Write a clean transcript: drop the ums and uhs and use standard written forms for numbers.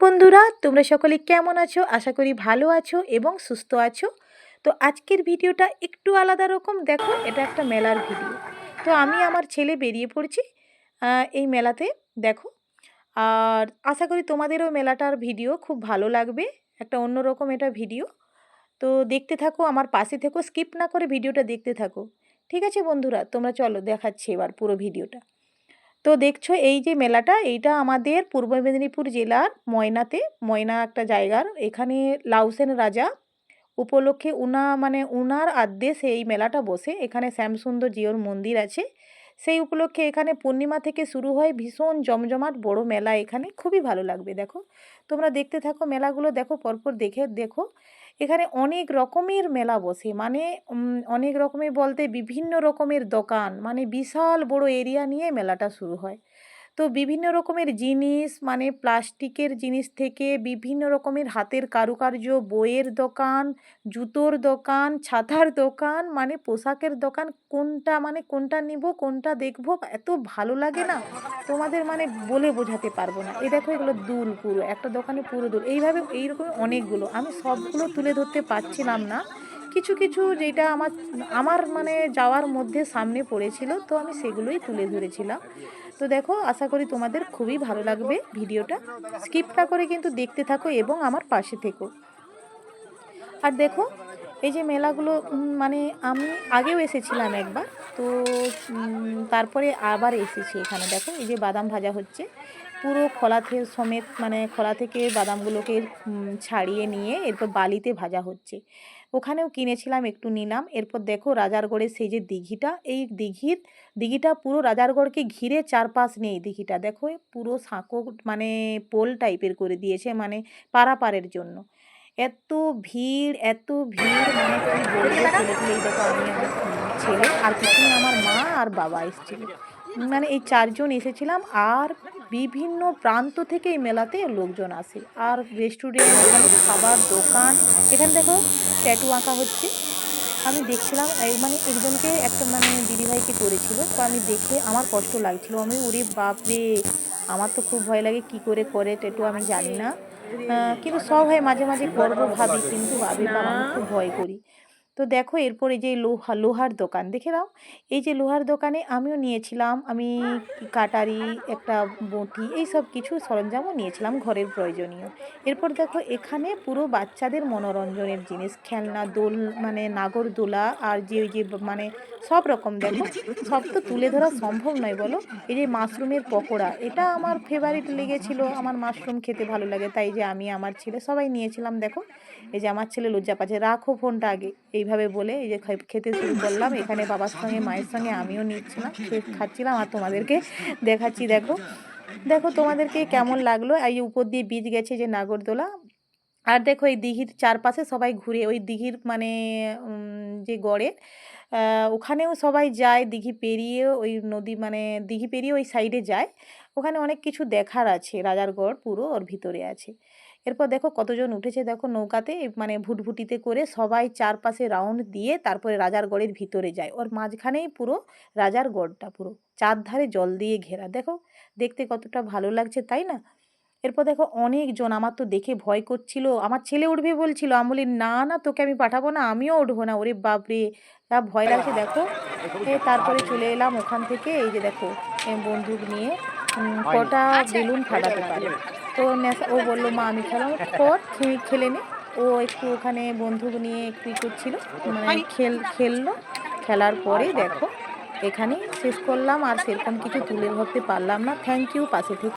বন্ধুরা, তোমরা সকলে কেমন আছো? আশা করি ভালো আছো এবং সুস্থ আছো। তো আজকের ভিডিওটা একটু আলাদা রকম। দেখো, এটা একটা মেলার ভিডিও। তো আমি আমার ছেলে বেরিয়ে পড়ছি এই মেলাতে। দেখো, আর আশা করি তোমাদেরও মেলাটার ভিডিও খুব ভালো লাগবে। একটা অন্যরকম এটা ভিডিও। তো দেখতে থাকো, আমার পাশে থেকো, স্কিপ না করে ভিডিওটা দেখতে থাকো। ঠিক আছে বন্ধুরা, তোমরা চলো দেখাচ্ছি এবার পুরো ভিডিওটা। তো দেখছো এই যে মেলাটা, এইটা আমাদের পূর্ব মেদিনীপুর জেলার ময়নাতে, ময়না একটা জায়গার, এখানে লাউসেন রাজা উপলক্ষে উনার আদেশে এই মেলাটা বসে। এখানে শ্যামসুন্দর জিওর মন্দির আছে, সেই উপলক্ষে এখানে পূর্ণিমা থেকে শুরু হয় ভীষণ জমজমাট বড় মেলা। এখানে খুবই ভালো লাগবে। দেখো, তোমরা দেখতে থাকো মেলাগুলো, দেখো পরপর দেখো। এখানে অনেক রকমের মেলা বসে, অনেক রকমের বলতে বিভিন্ন রকমের দোকান, বিশাল বড় এরিয়া নিয়ে মেলাটা শুরু হয়। তো বিভিন্ন রকমের জিনিস, প্লাস্টিকের জিনিস থেকে বিভিন্ন রকমের হাতের কারুকার্য, বইয়ের দোকান, জুতোর দোকান, ছাতার দোকান, পোশাকের দোকান, কোনটা নিব কোনটা দেখবো, এত ভালো লাগে না তোমাদের, বলে বোঝাতে পারবো না। এই দেখো, এগুলো দুল, পুরো একটা দোকানে পুরো দুল, এইভাবে এইরকম অনেকগুলো। আমি সবগুলো তুলে ধরতে পারছিলাম না, কিছু কিছু যেটা আমার আমার যাওয়ার মধ্যে সামনে পড়েছিল, তো আমি সেগুলোই তুলে ধরেছিলাম। তো দেখো, আশা করি তোমাদের খুবই ভালো লাগবে ভিডিওটা। স্কিপ না করে কিন্তু দেখতে থাকো এবং আমার পাশে থেকো। আর দেখো, এই যে মেলাগুলো, আমি আগেও এসেছিলাম একবার। তো তারপরে আবার এসেছি এখানে। দেখো, এই যে বাদাম ভাজা হচ্ছে পুরো খোলা সমেত, খোলা থেকে বাদামগুলোকে ছাড়িয়ে নিয়ে এরপর বালিতে ভাজা হচ্ছে। ওখানেও কিনেছিলাম, একটু নিলাম। এরপর দেখো, রাজারগড়ের সেই যে দিঘিটা, এই দিঘিটা পুরো রাজারগড়কে ঘিরে চারপাশ নেই দিঘিটা। দেখো, পুরো সাঁকো পোল টাইপের করে দিয়েছে, পারাপারের জন্য। এত ভিড়, এত ভিড়, কি বলবো। এই দেখো, আমি, আমার ছেলে আর পিছনে আমার মা আর বাবা এসেছিল। এই চারজন এসেছিলাম। আর বিভিন্ন প্রান্ত থেকে এই মেলাতে লোকজন আসে। আর রেস্টুরেন্ট, এখানে খাবার দোকান। এখানে দেখো, ট্যাটু আঁকা হচ্ছে। আমি দেখছিলাম, একজনকে, একটা দিদিভাইকে করেছিল। তো আমি দেখে আমার কষ্ট লাগছিল। আমি, ওরে বাপরে, আমার তো খুব ভয় লাগে, কি করে করে ট্যাটু আমি জানি না। কিন্তু সব হয়, মাঝে মাঝে করবো ভাবি, কিন্তু বাপরে বাপ, আমি খুব ভয় করি। তো দেখো, এরপর এই যে লোহার দোকান দেখে নাও। এই যে লোহার দোকানে আমিও নিয়েছিলাম, আমি কাটারি, একটা বঁটি, এই সব কিছু সরঞ্জামও নিয়েছিলাম ঘরের প্রয়োজনীয়। এরপর দেখো, এখানে পুরো বাচ্চাদের মনোরঞ্জনের জিনিস, খেলনা, দোল, নাগরদোলা, আর যে ওই যে সব রকম। দেখো, সব তো তুলে ধরা সম্ভব নয় বলো। এই যে মাশরুমের পকোড়া, এটা আমার ফেভারিট লেগেছিল, আমার মাশরুম খেতে ভালো লাগে, তাই যে আমি, আমার ছেলে সবাই নিয়েছিলাম। দেখো, এই যে আমার ছেলে লজ্জা পাচ্ছে, রাখো ফোনটা আগে, এইভাবে বলে এই যে খেতে শুরু করলাম। এখানে বাবার সঙ্গে মায়ের সঙ্গে আমিও নিচ্ছিলাম, খাচ্ছিলাম আর তোমাদেরকে দেখাচ্ছি। দেখো, দেখো তোমাদেরকে কেমন লাগলো। এই যে উপর দিয়ে বীজ গেছে যে নাগরদোলা। আর দেখো, এই দিঘির চারপাশে সবাই ঘুরে, ওই দিঘির যে গড়ে, ওখানেও সবাই যায়, দিঘি পেরিয়ে ওই নদী, দিঘি পেরিয়ে ওই সাইডে যায়। ওখানে অনেক কিছু দেখার আছে, রাজারগড় পুরো ওর ভিতরে আছে। এরপর দেখো কতজন উঠেছে, দেখো নৌকাতে, ভুটভুটিতে করে সবাই চারপাশে রাউন্ড দিয়ে তারপরে রাজারগড়ের ভিতরে যায়। ওর মাঝখানেই পুরো রাজারগড়টা, পুরো চারধারে জল দিয়ে ঘেরা। দেখো, দেখতে কতটা ভালো লাগছে, তাই না? এরপর দেখো, অনেকজন, আমার তো দেখে ভয় করছিল, আমার ছেলে উঠবে বলছিল, আমি বলি না না, তোকে আমি পাঠাবো না, আমিও উঠবো না। ওরে বাপরে, যা ভয় লাগছে। দেখো, তারপরে চলে এলাম ওখান থেকে। এই যে দেখো, বন্দুক নিয়ে কটা বেলুন ফাটাতে পারে। তো নেশা, ও বললো মা আমি খেলাম, কর, খেলে নে। ও একটু ওখানে বন্দুক নিয়ে একটু করছিল, খেললো। খেলার পরে দেখো, এখানেই শেষ করলাম। আর সেরকম কিছু তুলে ধরতে পারলাম না। থ্যাংক ইউ পাশে থেকে।